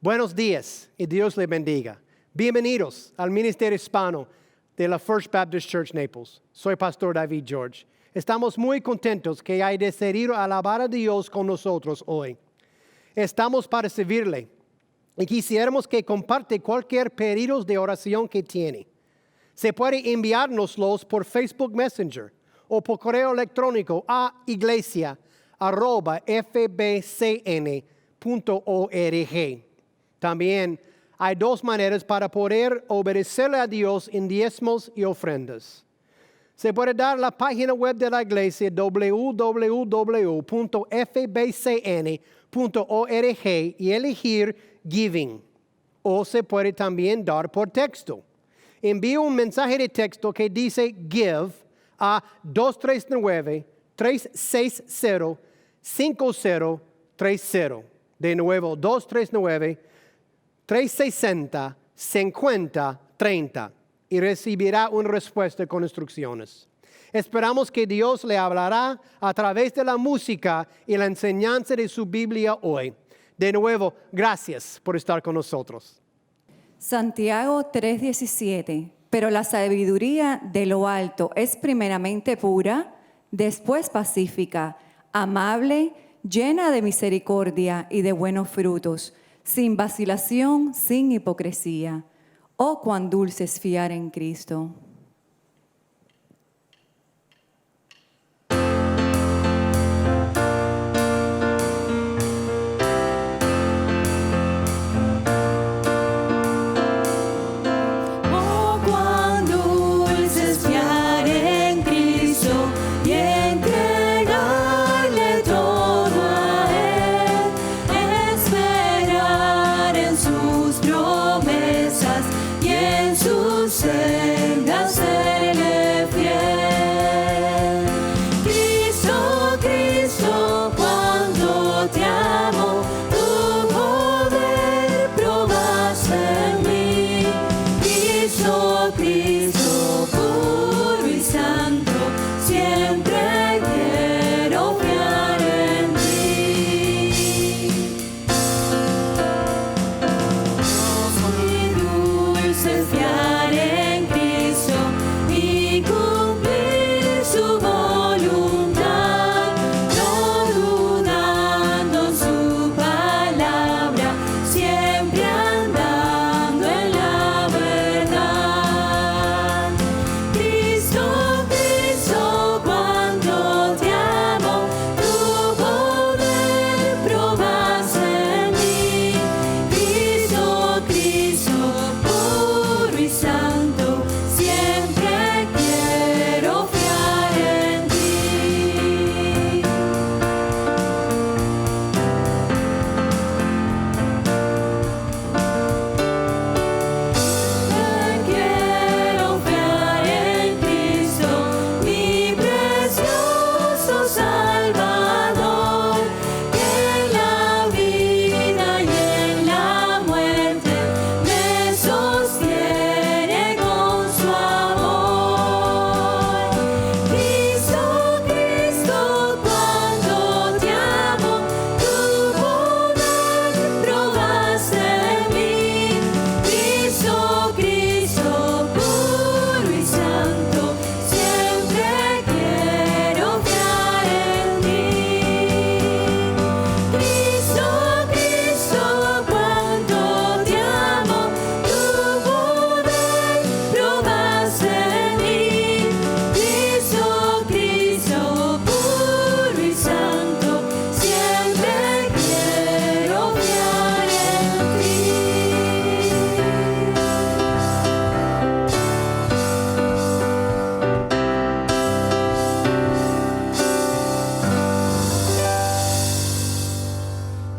Buenos días y Dios les bendiga. Bienvenidos al Ministerio Hispano de la First Baptist Church Naples. Soy Pastor David George. Estamos muy contentos que hay decidido alabar a Dios con nosotros hoy. Estamos para servirle y quisiéramos que comparte cualquier pedido de oración que tiene. Se puede enviárnoslos por Facebook Messenger o por correo electrónico a iglesia@fbcn.org. También hay dos maneras para poder obedecerle a Dios en diezmos y ofrendas. Se puede dar la página web de la iglesia www.fbcn.org y elegir Giving. O se puede también dar por texto. Envíe un mensaje de texto que dice Give a 239-360-5030. De nuevo, 239-360-5030 y recibirá una respuesta con instrucciones. Esperamos que Dios le hablará a través de la música y la enseñanza de su Biblia hoy. De nuevo, gracias por estar con nosotros. Santiago 3:17. Pero la sabiduría de lo alto es primeramente pura, después pacífica, amable, llena de misericordia y de buenos frutos, sin vacilación, sin hipocresía. Oh, cuán dulce es fiar en Cristo.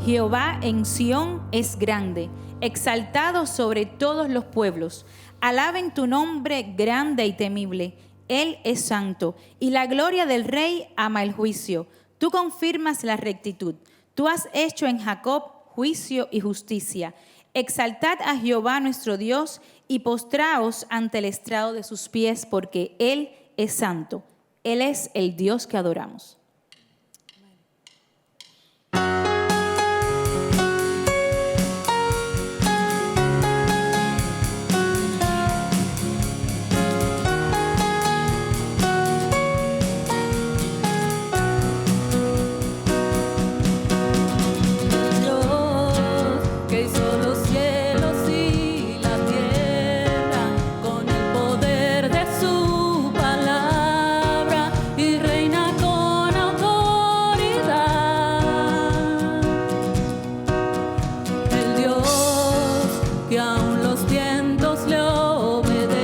Jehová en Sión es grande, exaltado sobre todos los pueblos. Alaben tu nombre grande y temible. Él es santo, y la gloria del Rey ama el juicio. Tú confirmas la rectitud. Tú has hecho en Jacob juicio y justicia. Exaltad a Jehová nuestro Dios y postraos ante el estrado de sus pies, porque Él es santo. Él es el Dios que adoramos. que hizo los cielos y la tierra con el poder de su palabra y reina con autoridad. El Dios que aún los vientos le obedecen,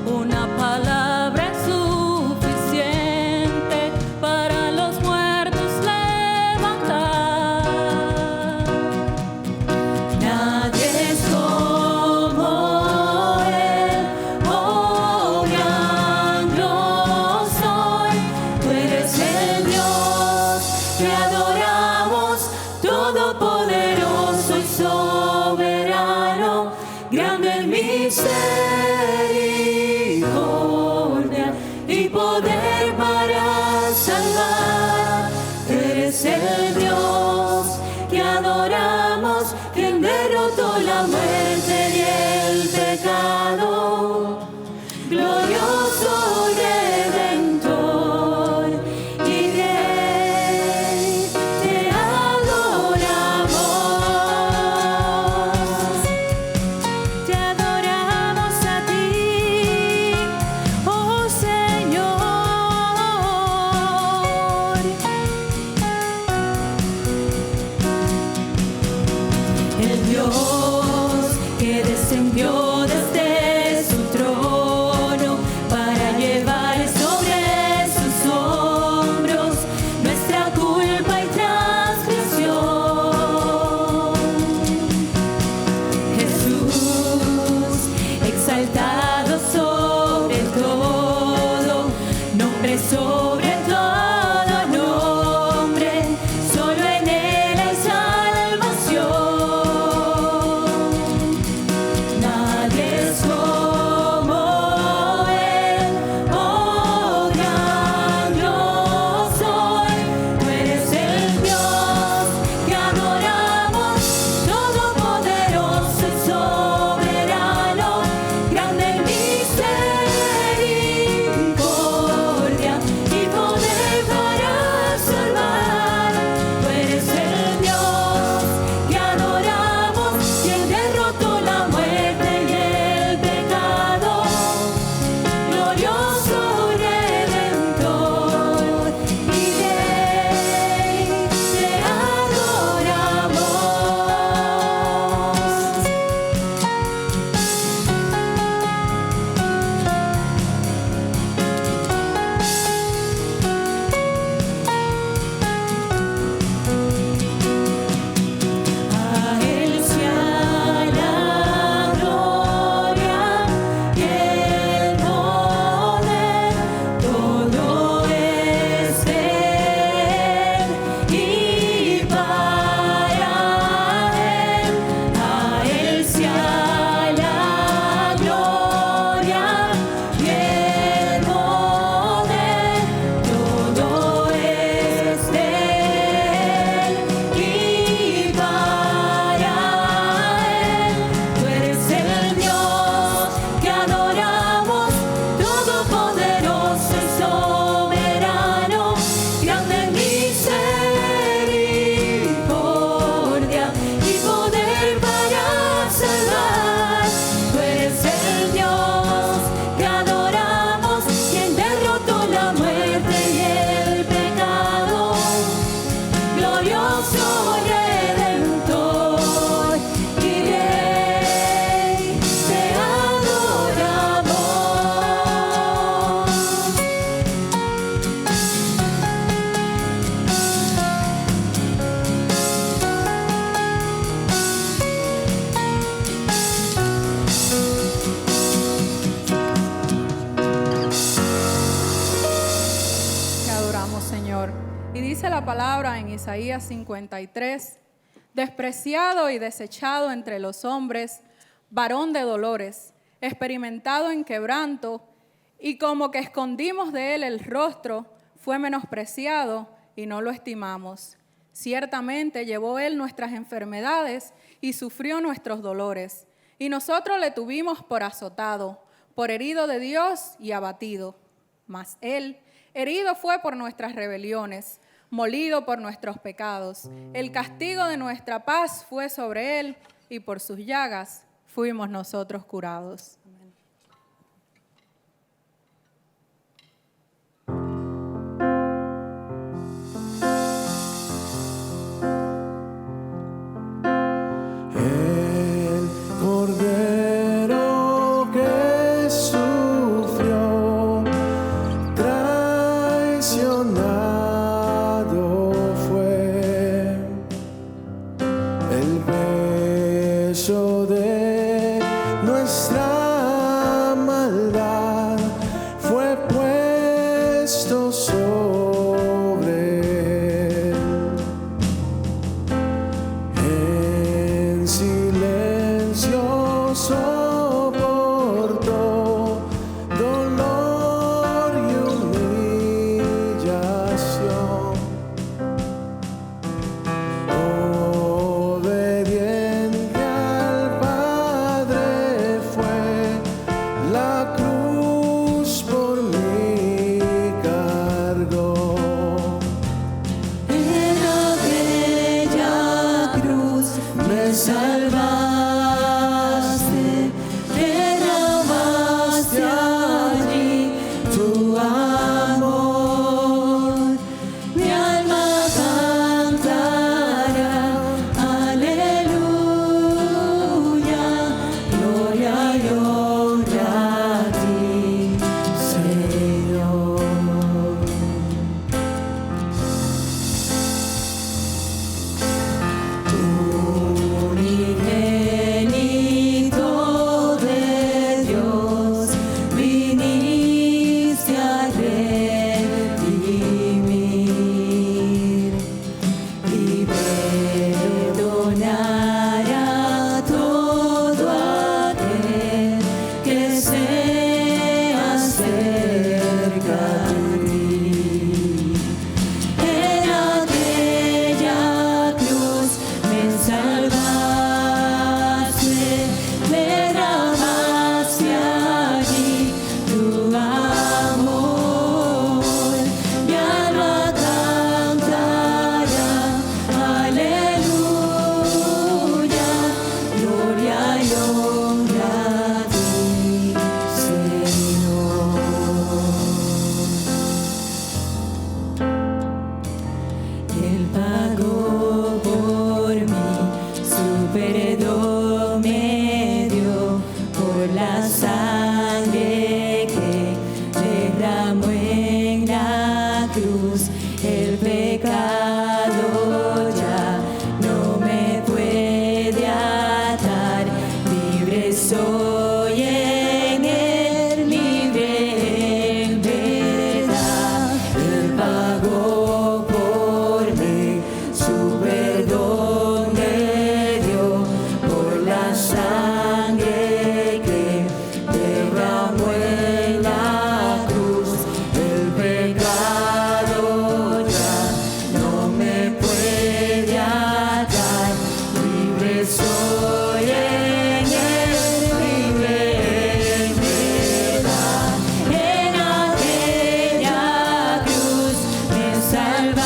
una palabra es suficiente para los muertos levantar. Nadie es como Él, oh gran yo soy. Tú eres el Dios que adoramos, todopoderoso y soberano, grande en misericordia y poder para salvar. Tú eres el Dios que adoramos, quien derrotó la muerte y el pecado. Glorioso Redentor y Rey, te adoramos. Te adoramos a ti, oh Señor. El Dios que descendió desde su trono para llevar sobre sus hombros nuestra culpa y transgresión. Jesús, exaltado sobre todo, nombre sobre todo nombre, solo en Él hay salvación. Nadie es como Él, oh gran yo soy. Tú eres el Dios que adoramos, todopoderoso y soberano, grande en misericordia y poder para salvar. Tú eres el Dios que adoramos, quien derrotó la muerte y el pecado. Glorioso Redentor y Rey, te adoramos. A Él sea la gloria y el poder, todo es de Él y para Él. A Él sea la gloria y el poder, todo es de Él y para Él. Tú eres el Dios que adoramos, todopoderoso y soberano, grande en misericordia y poder para salvar. Tú eres el Dios que adoramos, quien derrotó la muerte y el pecado. Glorioso Redentor y Rey, te adoramos. Te adoramos, Señor. Y dice la palabra en Isaías 53, despreciado y desechado entre los hombres, varón de dolores, experimentado en quebranto, y como que escondimos de él el rostro, fue menospreciado y no lo estimamos. Ciertamente llevó él nuestras enfermedades y sufrió nuestros dolores, y nosotros le tuvimos por azotado, por herido de Dios y abatido. Mas él herido fue por nuestras rebeliones, molido por nuestros pecados. El castigo de nuestra paz fue sobre él, y por sus llagas fuimos nosotros curados. El Cordero que sufrió, traicionado fue, el peso de nuestra maldad fue puesto sobre él. En silencio soportó dolor y humillación. Obediente al Padre fue, la cruz por mí cargó. En aquella cruz me salvaste, derramaste allí tu amor. Mi alma cantará, aleluya, gloria y honra a ti, Señor. Unigénito de Dios, viniste a redimir y perdonar a todo aquel que se acerca a ti. En aquella cruz me salvaste, derramaste allí tu amor. Mi alma cantará, aleluya, gloria y honra a ti, Señor. Él pagó por mí, su perdón me dio por la sangre que derramó en la cruz. El pecado ya no me puede atar, libre soy en él, libre en verdad. Él pagó por mí, su perdón me dio por la sangre que derramó en la cruz. El pecado ya no me puede atar, libre soy en él, libre en verdad. En aquella cruz me salvaste,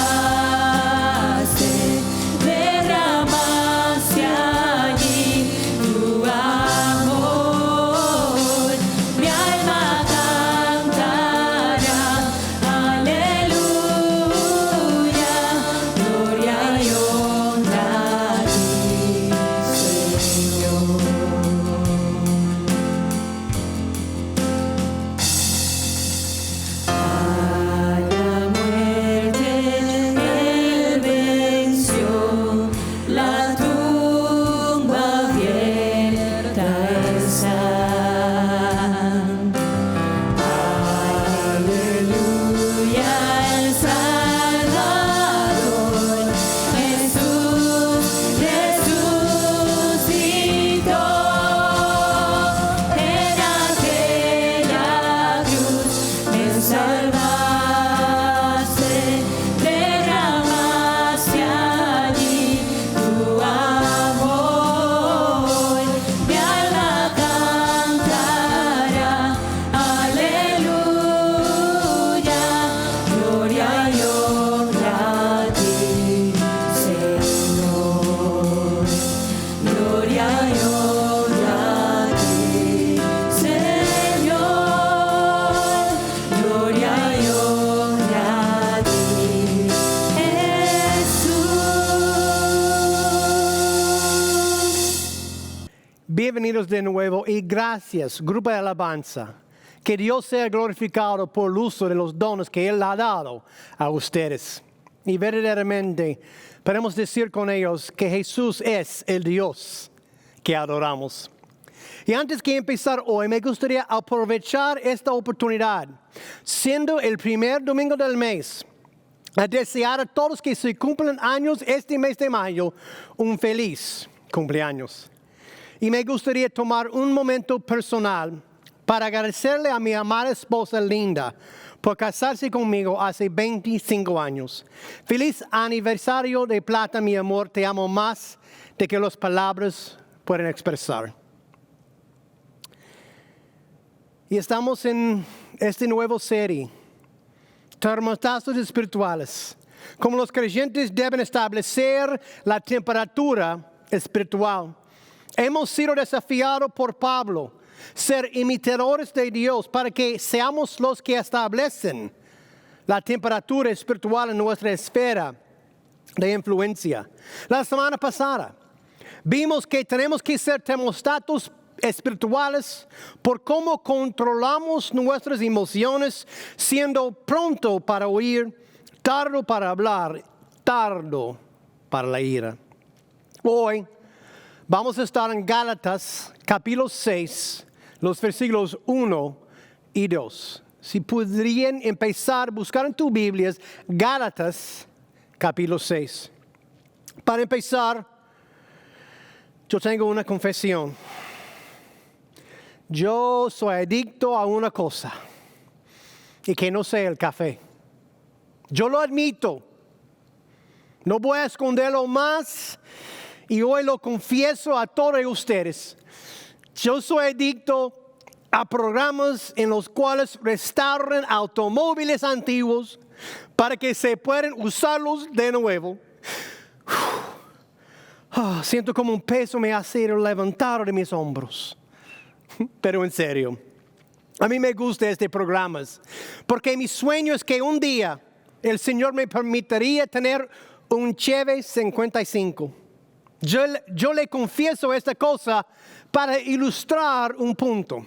derramaste allí tu Bienvenidos de nuevo y gracias, grupo de alabanza. Que Dios sea glorificado por el uso de los dones que Él ha dado a ustedes. Y verdaderamente podemos decir con ellos que Jesús es el Dios que adoramos. Y antes que empezar hoy, me gustaría aprovechar esta oportunidad, siendo el primer domingo del mes, a desear a todos que se cumplen años este mes de mayo un feliz cumpleaños. Y me gustaría tomar un momento personal para agradecerle a mi amada esposa Linda por casarse conmigo hace 25 años. Feliz aniversario de plata, mi amor. Te amo más de que las palabras pueden expresar. Y estamos en esta nueva serie, termostatos espirituales. Como los creyentes deben establecer la temperatura espiritual. Hemos sido desafiados por Pablo ser imitadores de Dios para que seamos los que establecen la temperatura espiritual en nuestra esfera de influencia. La semana pasada vimos que tenemos que ser termostatos espirituales por cómo controlamos nuestras emociones, siendo pronto para oír, tardo para hablar, tardo para la ira. Hoy vamos a estar en Gálatas capítulo 6, los versículos 1 y 2. Si podrían empezar a buscar en tus Biblias Gálatas capítulo 6. Para empezar, yo tengo una confesión. Yo soy adicto a una cosa y que no sea el café. Yo lo admito. No voy a esconderlo más y hoy lo confieso a todos ustedes. Yo soy adicto a programas en los cuales restauran automóviles antiguos para que se puedan usarlos de nuevo. Siento como un peso me ha sido levantado de mis hombros. Pero en serio, a mí me gusta este programa porque mi sueño es que un día el Señor me permitiría tener un Chevy 55. Yo le confieso esta cosa para ilustrar un punto.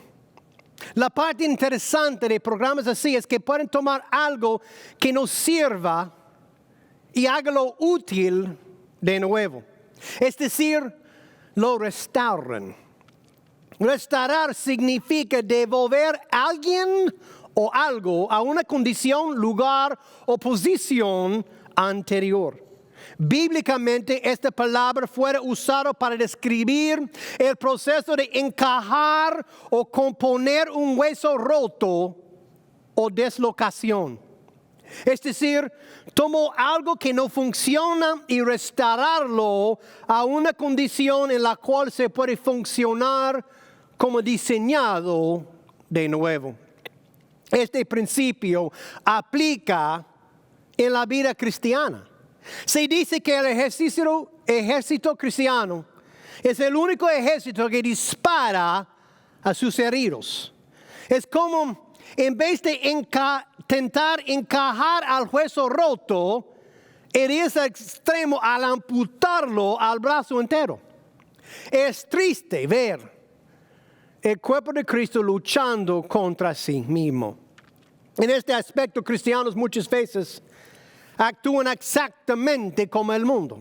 La parte interesante de programas así es que pueden tomar algo que nos sirva y hágalo útil de nuevo. Es decir, lo restauran. Restaurar significa devolver a alguien o algo a una condición, lugar o posición anterior. Bíblicamente, esta palabra fue usada para describir el proceso de encajar o componer un hueso roto o deslocación. Es decir, tomó algo que no funciona y restaurarlo a una condición en la cual se puede funcionar como diseñado de nuevo. Este principio aplica en la vida cristiana. Se dice que el ejército cristiano es el único ejército que dispara a sus heridos. Es como en vez de intentar encajar al hueso roto, herirse al extremo al amputarlo al brazo entero. Es triste ver el cuerpo de Cristo luchando contra sí mismo. En este aspecto, cristianos muchas veces actúan exactamente como el mundo.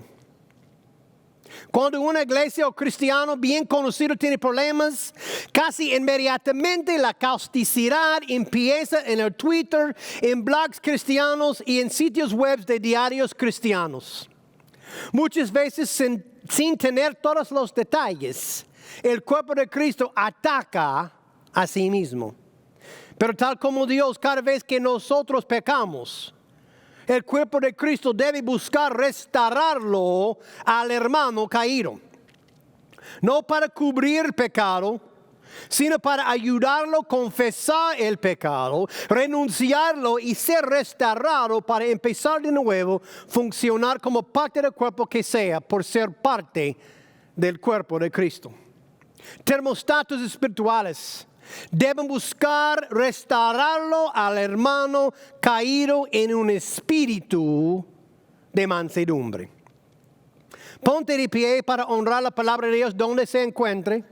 Cuando una iglesia o cristiano bien conocido tiene problemas, casi inmediatamente la causticidad empieza en el Twitter, en blogs cristianos y en sitios web de diarios cristianos. Muchas veces sin tener todos los detalles, el cuerpo de Cristo ataca a sí mismo. Pero tal como Dios, cada vez que nosotros pecamos, el cuerpo de Cristo debe buscar restaurarlo al hermano caído. No para cubrir el pecado, sino para ayudarlo a confesar el pecado, renunciarlo y ser restaurado para empezar de nuevo, funcionar como parte del cuerpo que sea, por ser parte del cuerpo de Cristo. Termostatos espirituales deben buscar restaurarlo al hermano caído en un espíritu de mansedumbre. Ponte de pie para honrar la palabra de Dios donde se encuentre.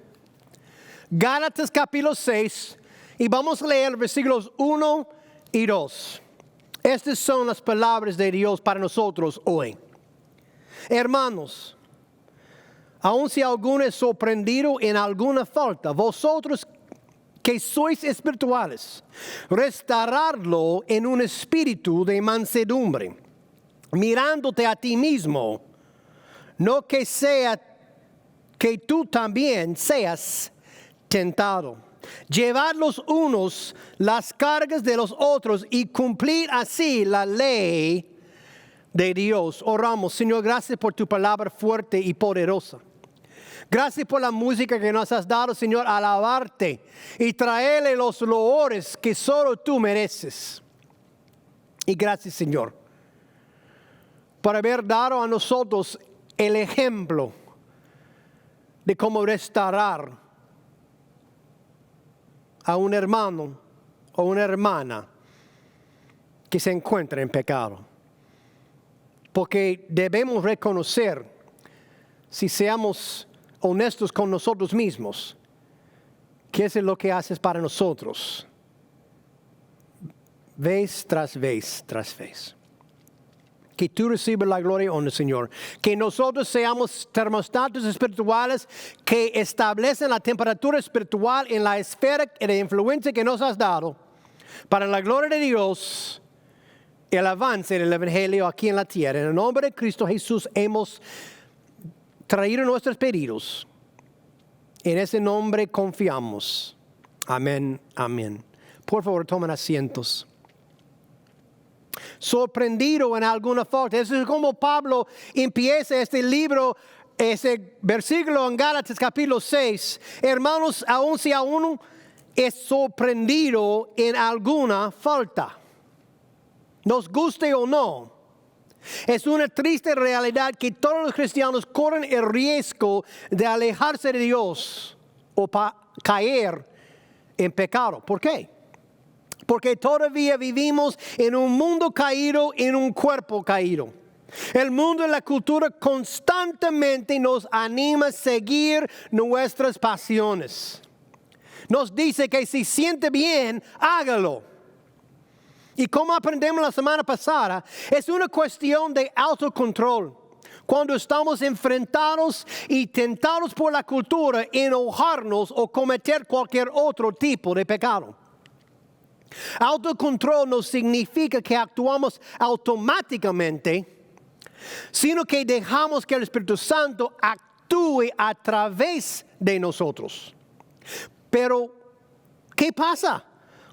Gálatas capítulo 6 y vamos a leer versículos 1 y 2. Estas son las palabras de Dios para nosotros hoy. Hermanos, aun si alguno es sorprendido en alguna falta, vosotros que sois espirituales, restaurarlo en un espíritu de mansedumbre, mirándote a ti mismo, no que sea que tú también seas tentado. Llevad los unos las cargas de los otros y cumplir así la ley de Dios. Oramos, Señor, gracias por tu palabra fuerte y poderosa. Gracias por la música que nos has dado, Señor, alabarte y traerle los loores que solo tú mereces. Y gracias, Señor, por haber dado a nosotros el ejemplo de cómo restaurar a un hermano o una hermana que se encuentra en pecado. Porque debemos reconocer, si seamos honestos con nosotros mismos, qué es lo que haces para nosotros, vez tras vez tras vez. Que tú recibas la gloria y honra, Señor. Que nosotros seamos termostatos espirituales que establecen la temperatura espiritual en la esfera de influencia que nos has dado para la gloria de Dios y el avance del Evangelio aquí en la tierra. En el nombre de Cristo Jesús hemos traído nuestros pedidos. En ese nombre confiamos. Amén, amén. Por favor, tomen asientos. Sorprendido en alguna falta. Eso es como Pablo empieza este libro, ese versículo en Gálatas capítulo 6. Hermanos, aun si a uno es sorprendido en alguna falta, nos guste o no, es una triste realidad que todos los cristianos corren el riesgo de alejarse de Dios o caer en pecado. ¿Por qué? Porque todavía vivimos en un mundo caído, en un cuerpo caído. El mundo y la cultura constantemente nos anima a seguir nuestras pasiones. Nos dice que si siente bien, hágalo. Y como aprendemos la semana pasada, es una cuestión de autocontrol. Cuando estamos enfrentados y tentados por la cultura, enojarnos o cometer cualquier otro tipo de pecado. Autocontrol no significa que actuamos automáticamente, sino que dejamos que el Espíritu Santo actúe a través de nosotros. Pero, ¿qué pasa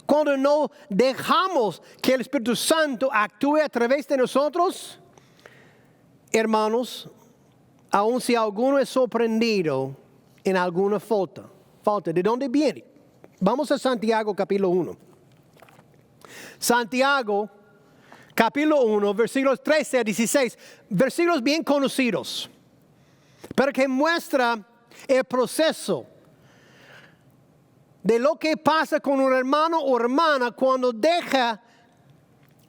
cuando no dejamos que el Espíritu Santo actúe a través de nosotros? Hermanos, aun si alguno es sorprendido en alguna falta, ¿de dónde viene? Vamos a Santiago capítulo 1. Santiago, capítulo 1, versículos 13 a 16, versículos bien conocidos, pero que muestra el proceso de lo que pasa con un hermano o hermana cuando deja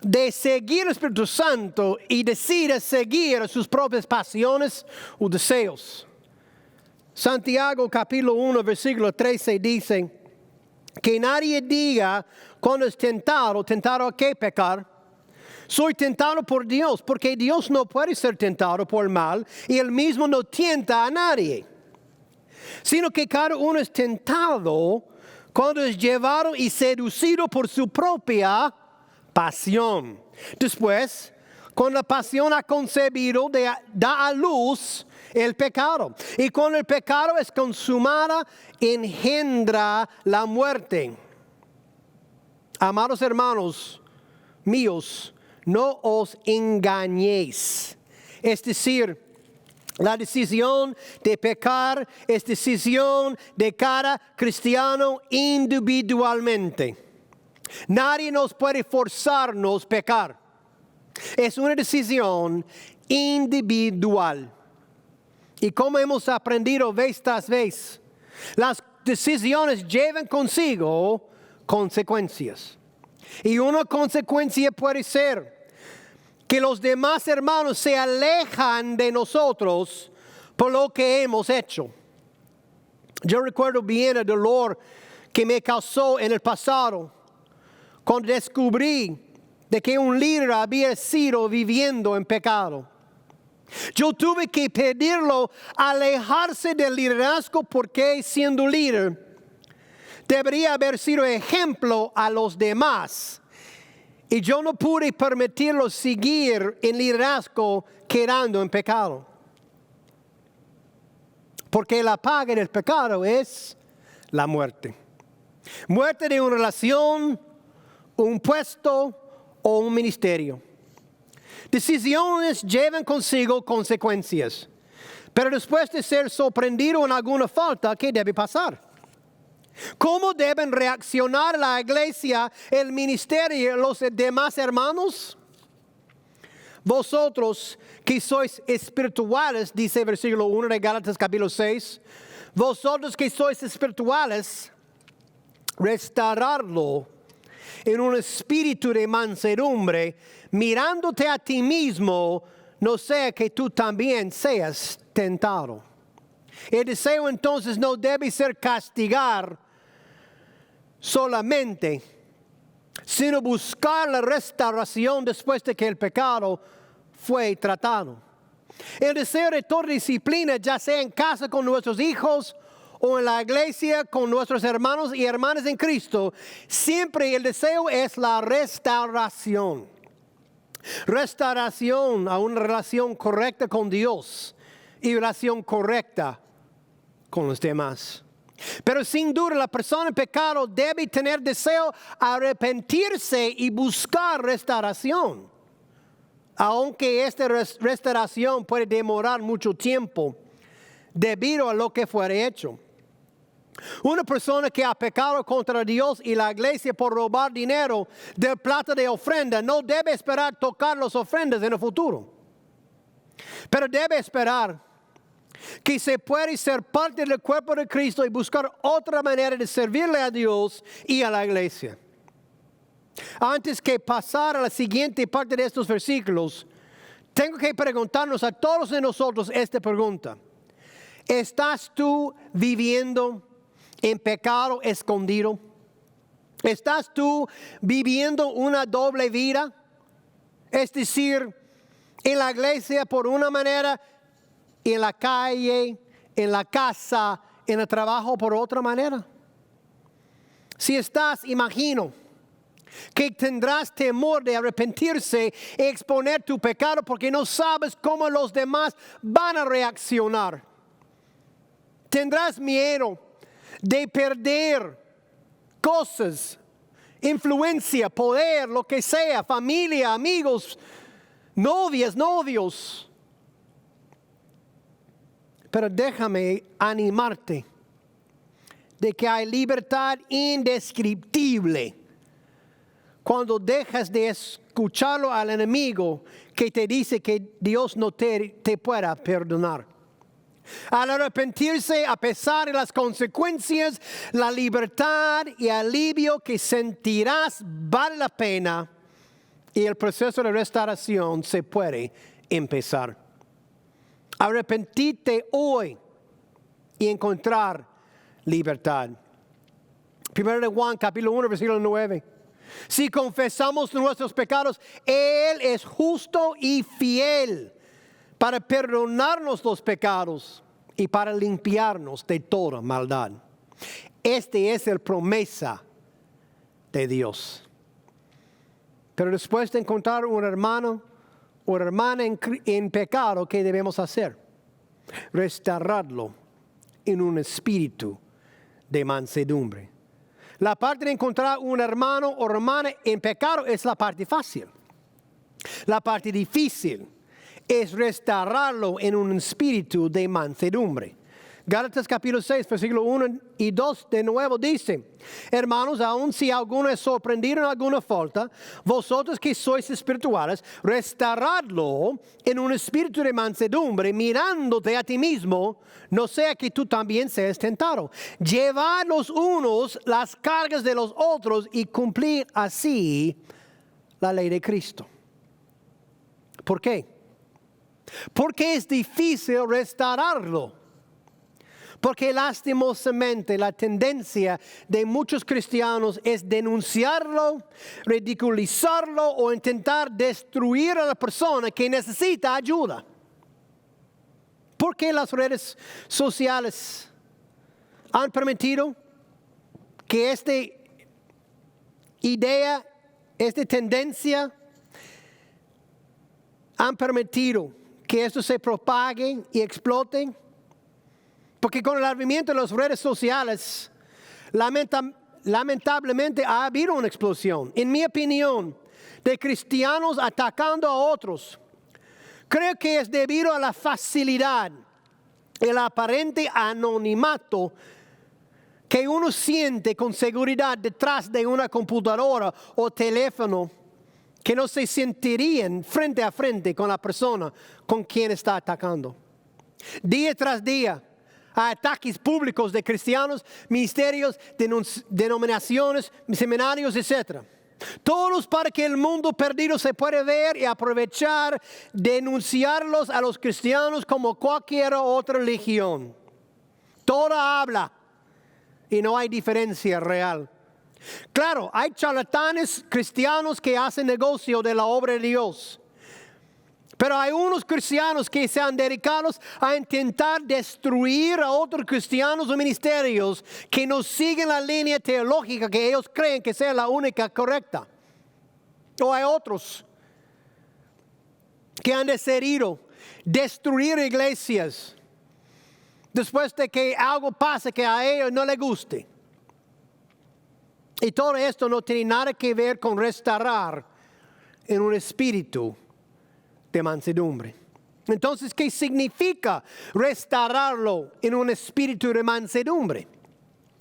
de seguir el Espíritu Santo y decide seguir sus propias pasiones o deseos. Santiago, capítulo 1, versículo 13 dice: que nadie diga cuando es tentado ¿a qué pecar? Soy tentado por Dios, porque Dios no puede ser tentado por el mal y Él mismo no tienta a nadie. Sino que cada uno es tentado cuando es llevado y seducido por su propia pasión. Después, cuando la pasión ha concebido, da a luz el pecado. Y cuando el pecado es consumado, engendra la muerte. Amados hermanos míos, no os engañéis. Es decir, la decisión de pecar es decisión de cada cristiano individualmente. Nadie nos puede forzarnos a pecar. Es una decisión individual. Y como hemos aprendido vez tras vez, las decisiones llevan consigo consecuencias. Y una consecuencia puede ser que los demás hermanos se alejan de nosotros por lo que hemos hecho. Yo recuerdo bien el dolor que me causó en el pasado cuando descubrí de que un líder había sido viviendo en pecado. Yo tuve que pedirlo alejarse del liderazgo porque siendo líder debería haber sido ejemplo a los demás. Y yo no pude permitirlo seguir en liderazgo quedando en pecado. Porque la paga del pecado es la muerte. Muerte de una relación, un puesto o un ministerio. Decisiones llevan consigo consecuencias. Pero después de ser sorprendido en alguna falta, ¿qué debe pasar? ¿Cómo deben reaccionar la iglesia, el ministerio y los demás hermanos? Vosotros que sois espirituales, dice el versículo 1 de Gálatas capítulo 6, vosotros que sois espirituales, restaurarlo en un espíritu de mansedumbre, mirándote a ti mismo, no sea que tú también seas tentado. El deseo entonces no debe ser castigar solamente, sino buscar la restauración después de que el pecado fue tratado. El deseo de toda disciplina, ya sea en casa con nuestros hijos o en la iglesia con nuestros hermanos y hermanas en Cristo, siempre el deseo es la restauración. Restauración a una relación correcta con Dios y relación correcta con los demás. Pero sin duda la persona en pecado debe tener deseo arrepentirse y buscar restauración. Aunque esta restauración puede demorar mucho tiempo debido a lo que fue hecho. Una persona que ha pecado contra Dios y la iglesia por robar dinero del plato de ofrenda no debe esperar tocar las ofrendas en el futuro. Pero debe esperar que se puede ser parte del cuerpo de Cristo y buscar otra manera de servirle a Dios y a la iglesia. Antes que pasar a la siguiente parte de estos versículos, tengo que preguntarnos a todos de nosotros esta pregunta. ¿Estás tú viviendo en pecado escondido? ¿Estás tú viviendo una doble vida? Es decir, en la iglesia por una manera, en la calle, en la casa, en el trabajo por otra manera. Si estás, imagino que tendrás temor de arrepentirse y exponer tu pecado porque no sabes cómo los demás van a reaccionar. Tendrás miedo de perder cosas, influencia, poder, lo que sea, familia, amigos, novias, novios. Pero déjame animarte de que hay libertad indescriptible cuando dejas de escucharlo al enemigo que te dice que Dios no te pueda perdonar. Al arrepentirse, a pesar de las consecuencias, la libertad y alivio que sentirás vale la pena y el proceso de restauración se puede empezar. Arrepentirte hoy y encontrar libertad. 1 de Juan capítulo 1 versículo 9. Si confesamos nuestros pecados, Él es justo y fiel para perdonarnos los pecados y para limpiarnos de toda maldad. Este es la promesa de Dios. Pero después de encontrar un hermano o hermana en pecado, ¿qué debemos hacer? Restaurarlo en un espíritu de mansedumbre. La parte de encontrar un hermano o hermana en pecado es la parte fácil. La parte difícil es restaurarlo en un espíritu de mansedumbre. Gálatas capítulo 6, versículo 1 y 2 de nuevo dice: hermanos, aun si alguno es sorprendido en alguna falta, vosotros que sois espirituales, restauradlo en un espíritu de mansedumbre, mirándote a ti mismo, no sea que tú también seas tentado. Llevad los unos las cargas de los otros y cumplir así la ley de Cristo. ¿Por qué? Porque es difícil restaurarlo. Porque lastimosamente la tendencia de muchos cristianos es denunciarlo, ridiculizarlo o intentar destruir a la persona que necesita ayuda. ¿Por qué las redes sociales han permitido que esta idea, esta tendencia, han permitido que esto se propague y explote? Porque con el advenimiento de las redes sociales, lamentablemente ha habido una explosión, en mi opinión, de cristianos atacando a otros. Creo que es debido a la facilidad, el aparente anonimato que uno siente con seguridad detrás de una computadora o teléfono, que no se sentirían frente a frente con la persona con quien está atacando. Día tras día, hay ataques públicos de cristianos, ministerios, denominaciones, seminarios, etc. Todos para que el mundo perdido se pueda ver y aprovechar, denunciarlos a los cristianos como cualquier otra religión. Toda habla y no hay diferencia real. Claro, hay charlatanes cristianos que hacen negocio de la obra de Dios. Pero hay unos cristianos que se han dedicado a intentar destruir a otros cristianos o ministerios que no siguen la línea teológica que ellos creen que sea la única correcta. O hay otros que han decidido destruir iglesias después de que algo pase que a ellos no les guste. Y todo esto no tiene nada que ver con restaurar en un espíritu de mansedumbre. Entonces, ¿qué significa restaurarlo en un espíritu de mansedumbre?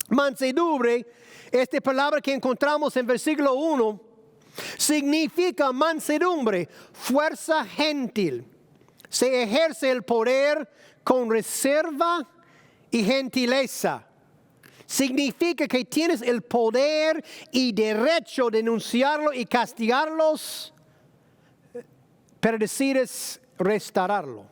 Mansedumbre, esta palabra que encontramos en versículo 1, significa mansedumbre, fuerza gentil. Se ejerce el poder con reserva y gentileza. Significa que tienes el poder y derecho de denunciarlo y castigarlos, pero decides restaurarlo.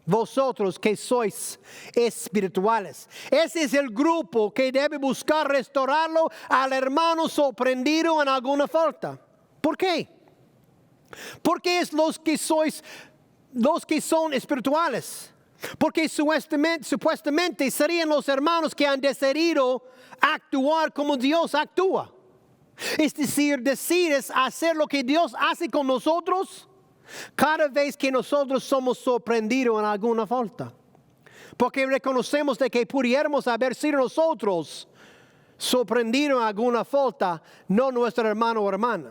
Vosotros que sois espirituales. Ese es el grupo que debe buscar restaurarlo al hermano sorprendido en alguna falta. ¿Por qué? Porque es los que son espirituales. Porque supuestamente serían los hermanos que han decidido actuar como Dios actúa. Es decir, decides hacer lo que Dios hace con nosotros cada vez que nosotros somos sorprendidos en alguna falta. Porque reconocemos de que pudiéramos haber sido nosotros sorprendidos en alguna falta, no nuestro hermano o hermana.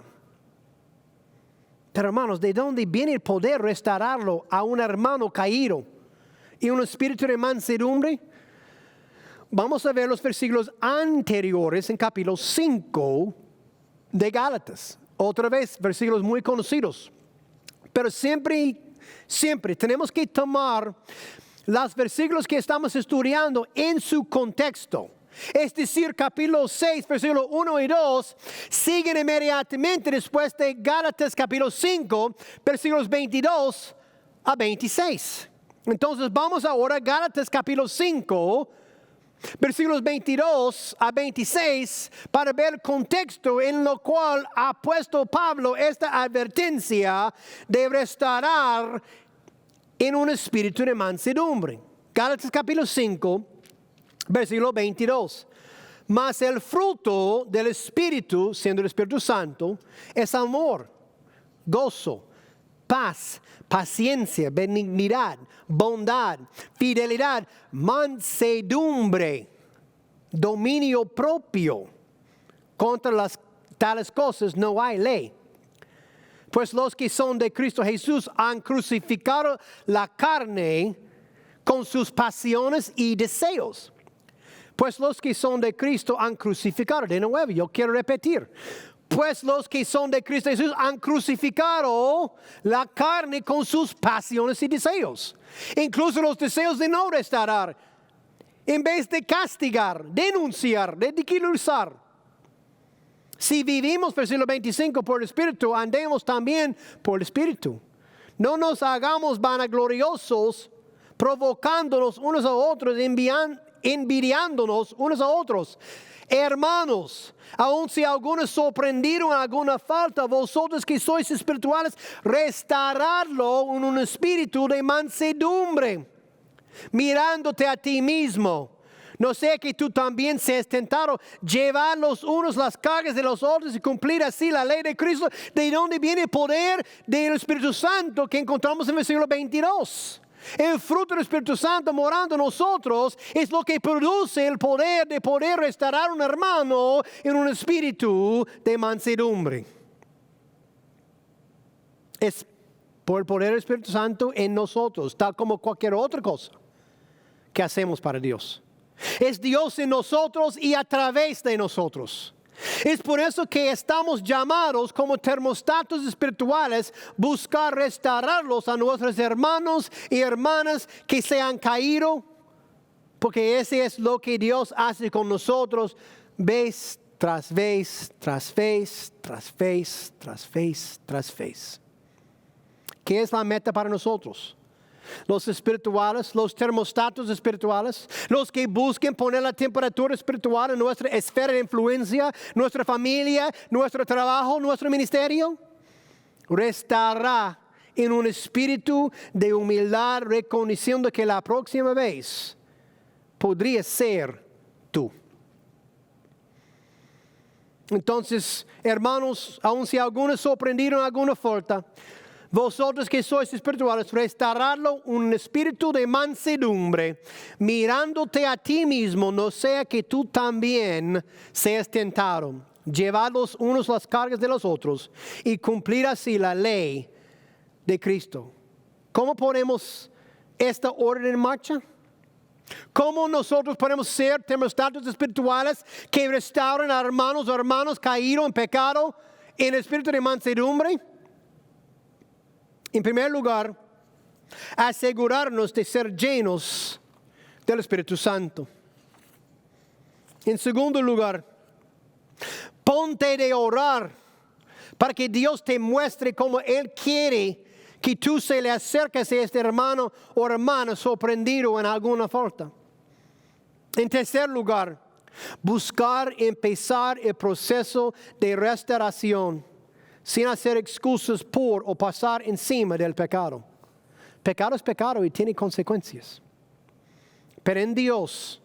Pero hermanos, ¿de dónde viene el poder restaurarlo a un hermano caído y un espíritu de mansedumbre? Vamos a ver los versículos anteriores en capítulo 5 de Gálatas. Otra vez, versículos muy conocidos. Pero siempre tenemos que tomar los versículos que estamos estudiando en su contexto. Es decir, capítulo 6, versículos 1 y 2, siguen inmediatamente después de Gálatas capítulo 5, versículos 22 a 26. Entonces vamos ahora a Gálatas capítulo 5, versículos 22 a 26, para ver el contexto en lo cual ha puesto Pablo esta advertencia de restaurar en un espíritu de mansedumbre. Gálatas capítulo 5, versículo 22. Mas el fruto del Espíritu, siendo el Espíritu Santo, es amor, gozo, paz, paciencia, benignidad, bondad, fidelidad, mansedumbre, dominio propio. Contra las tales cosas no hay ley. Pues los que son de Cristo Jesús han crucificado la carne con sus pasiones y deseos. Pues los que son de Cristo han crucificado. De nuevo, yo quiero repetir. Pues los que son de Cristo Jesús han crucificado la carne con sus pasiones y deseos. Incluso los deseos de no restaurar. En vez de castigar, denunciar, ridiculizar. Si vivimos, versículo 25, por el Espíritu, andemos también por el Espíritu. No nos hagamos vanagloriosos, provocándonos unos a otros, envidiándonos unos a otros. Hermanos, aun si algunos sorprendieron alguna falta, vosotros que sois espirituales, restauradlo en un espíritu de mansedumbre, mirándote a ti mismo. No sea que tú también seas tentado, llevar los unos las cargas de los otros y cumplir así la ley de Cristo, de donde viene el poder del Espíritu Santo que encontramos en el versículo 22. El fruto del Espíritu Santo morando en nosotros es lo que produce el poder de poder restaurar a un hermano en un espíritu de mansedumbre. Es por el poder del Espíritu Santo en nosotros, tal como cualquier otra cosa que hacemos para Dios. Es Dios en nosotros y a través de nosotros. Es por eso que estamos llamados como termostatos espirituales buscar restaurarlos a nuestros hermanos y hermanas que se han caído, porque ese es lo que Dios hace con nosotros vez tras vez, tras vez, tras vez, tras vez, tras vez. ¿Qué es la meta para nosotros? Los espirituales, los termostatos espirituales, los que busquen poner la temperatura espiritual en nuestra esfera de influencia, nuestra familia, nuestro trabajo, nuestro ministerio, restaurar en un espíritu de humildad, reconociendo que la próxima vez podría ser tú. Entonces, hermanos, aun si algunos sorprendieron alguna falta, vosotros que sois espirituales, restauradlo un espíritu de mansedumbre, mirándote a ti mismo, no sea que tú también seas tentado. Llevad los unos las cargas de los otros y cumplir así la ley de Cristo. ¿Cómo ponemos esta orden en marcha? ¿Cómo nosotros podemos ser termostatos espirituales que restauran a hermanos o hermanas caídos en pecado en el espíritu de mansedumbre? En primer lugar, asegurarnos de ser llenos del Espíritu Santo. En segundo lugar, ponte de orar para que Dios te muestre cómo Él quiere que tú se le acerques a este hermano o hermana sorprendido en alguna falta. En tercer lugar, buscar empezar el proceso de restauración sin hacer excusas por o pasar encima del pecado. Pecado es pecado y tiene consecuencias. Pero en Dios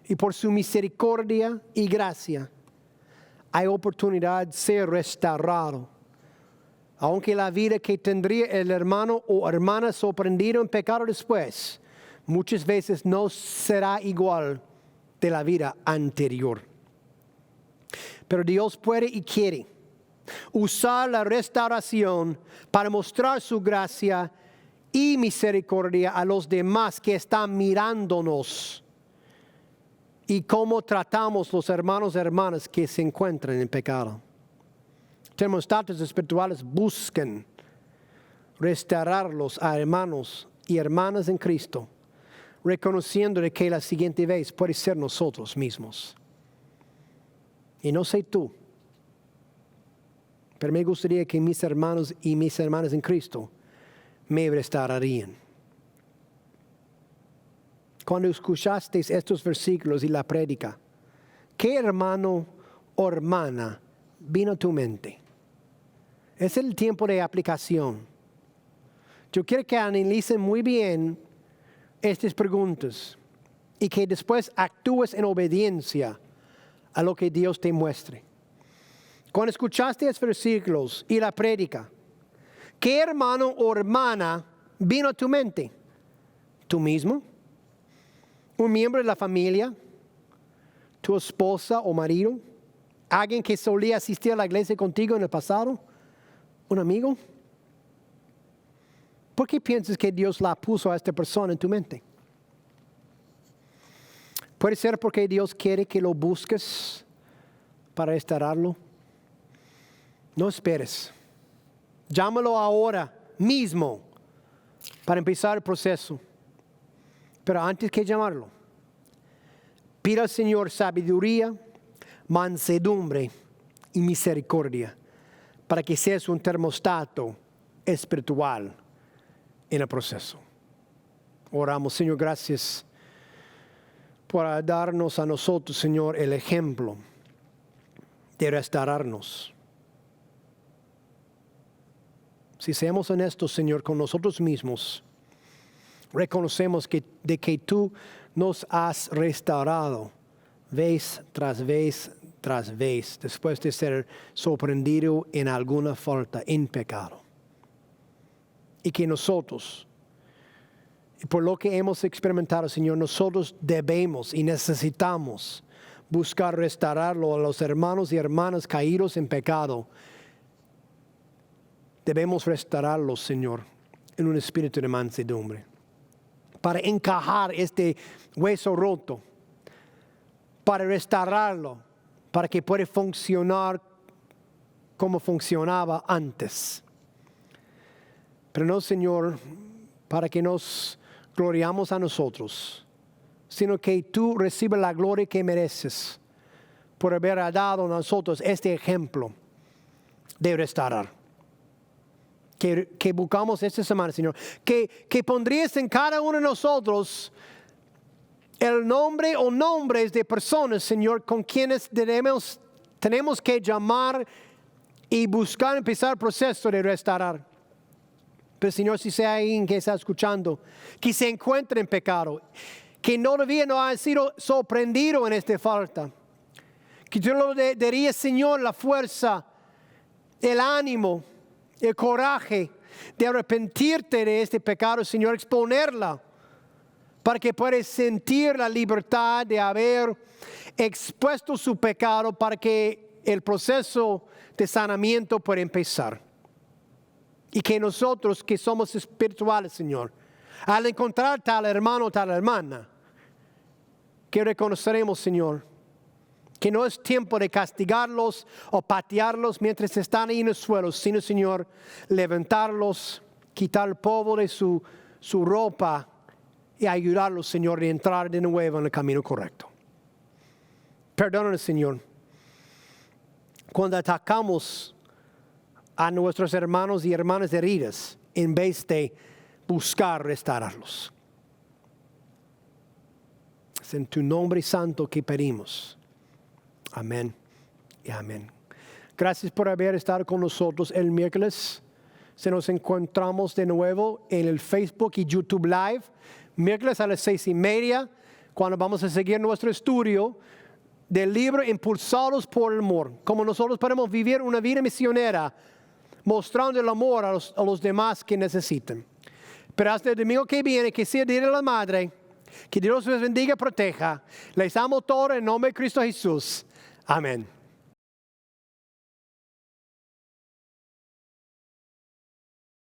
y por su misericordia y gracia hay oportunidad de ser restaurado. Aunque la vida que tendría el hermano o hermana sorprendido en pecado después, muchas veces no será igual de la vida anterior. Pero Dios puede y quiere usar la restauración para mostrar su gracia y misericordia a los demás que están mirándonos y cómo tratamos los hermanos y hermanas que se encuentran en pecado. Termostatos espirituales buscan restaurarlos a hermanos y hermanas en Cristo, reconociendo de que la siguiente vez puede ser nosotros mismos. Y no sé tú, pero me gustaría que mis hermanos y mis hermanas en Cristo me restaurarían. Cuando escuchaste estos versículos y la prédica, ¿qué hermano o hermana vino a tu mente? Es el tiempo de aplicación. Yo quiero que analicen muy bien estas preguntas y que después actúes en obediencia a lo que Dios te muestre. Cuando escuchaste estos versículos y la prédica, ¿qué hermano o hermana vino a tu mente? ¿Tú mismo? ¿Un miembro de la familia? ¿Tu esposa o marido? ¿Alguien que solía asistir a la iglesia contigo en el pasado? ¿Un amigo? ¿Por qué piensas que Dios la puso a esta persona en tu mente? Puede ser porque Dios quiere que lo busques para restaurarlo. No esperes. Llámalo ahora mismo para empezar el proceso. Pero antes que llamarlo, pida al Señor sabiduría, mansedumbre y misericordia para que seas un termostato espiritual en el proceso. Oramos, Señor, gracias por darnos a nosotros, Señor, el ejemplo de restaurarnos. Si seamos honestos, Señor, con nosotros mismos, reconocemos de que tú nos has restaurado vez tras vez tras vez, después de ser sorprendido en alguna falta, en pecado. Y que nosotros, por lo que hemos experimentado, Señor, nosotros debemos y necesitamos buscar restaurarlo a los hermanos y hermanas caídos en pecado. Debemos restaurarlos, Señor, en un espíritu de mansedumbre, para encajar este hueso roto, para restaurarlo, para que pueda funcionar como funcionaba antes. Pero no, Señor, para que nos gloriamos a nosotros, sino que tú recibes la gloria que mereces por haber dado a nosotros este ejemplo de restaurar. Que buscamos esta semana, Señor, que pondrías en cada uno de nosotros el nombre o nombres de personas, Señor, con quienes tenemos que llamar y buscar empezar el proceso de restaurar. Pero, Señor, si sea alguien que está escuchando, que se encuentre en pecado, que todavía no ha sido sorprendido en esta falta, que tú le darías, Señor, la fuerza, el ánimo, el coraje de arrepentirte de este pecado, Señor, exponerla, para que puedas sentir la libertad de haber expuesto su pecado, para que el proceso de sanamiento pueda empezar. Y que nosotros que somos espirituales, Señor, al encontrar tal hermano o tal hermana, que reconoceremos, Señor, que no es tiempo de castigarlos o patearlos mientras están ahí en el suelo, sino, Señor, levantarlos, quitar el polvo de su ropa y ayudarlos, Señor, a entrar de nuevo en el camino correcto. Perdónanos, Señor, cuando atacamos a nuestros hermanos y hermanas heridas en vez de buscar restaurarlos. Es en tu nombre santo que pedimos. Amén y amén. Gracias por haber estado con nosotros el miércoles. Se nos encontramos de nuevo en el Facebook y YouTube Live. Miércoles a las 6:30, cuando vamos a seguir nuestro estudio del libro Impulsados por el Amor. Como nosotros podemos vivir una vida misionera, mostrando el amor a los demás que necesitan. Pero hasta el domingo que viene, que sea Día de la Madre, que Dios les bendiga y proteja. Les amo todo en nombre de Cristo Jesús. Amén.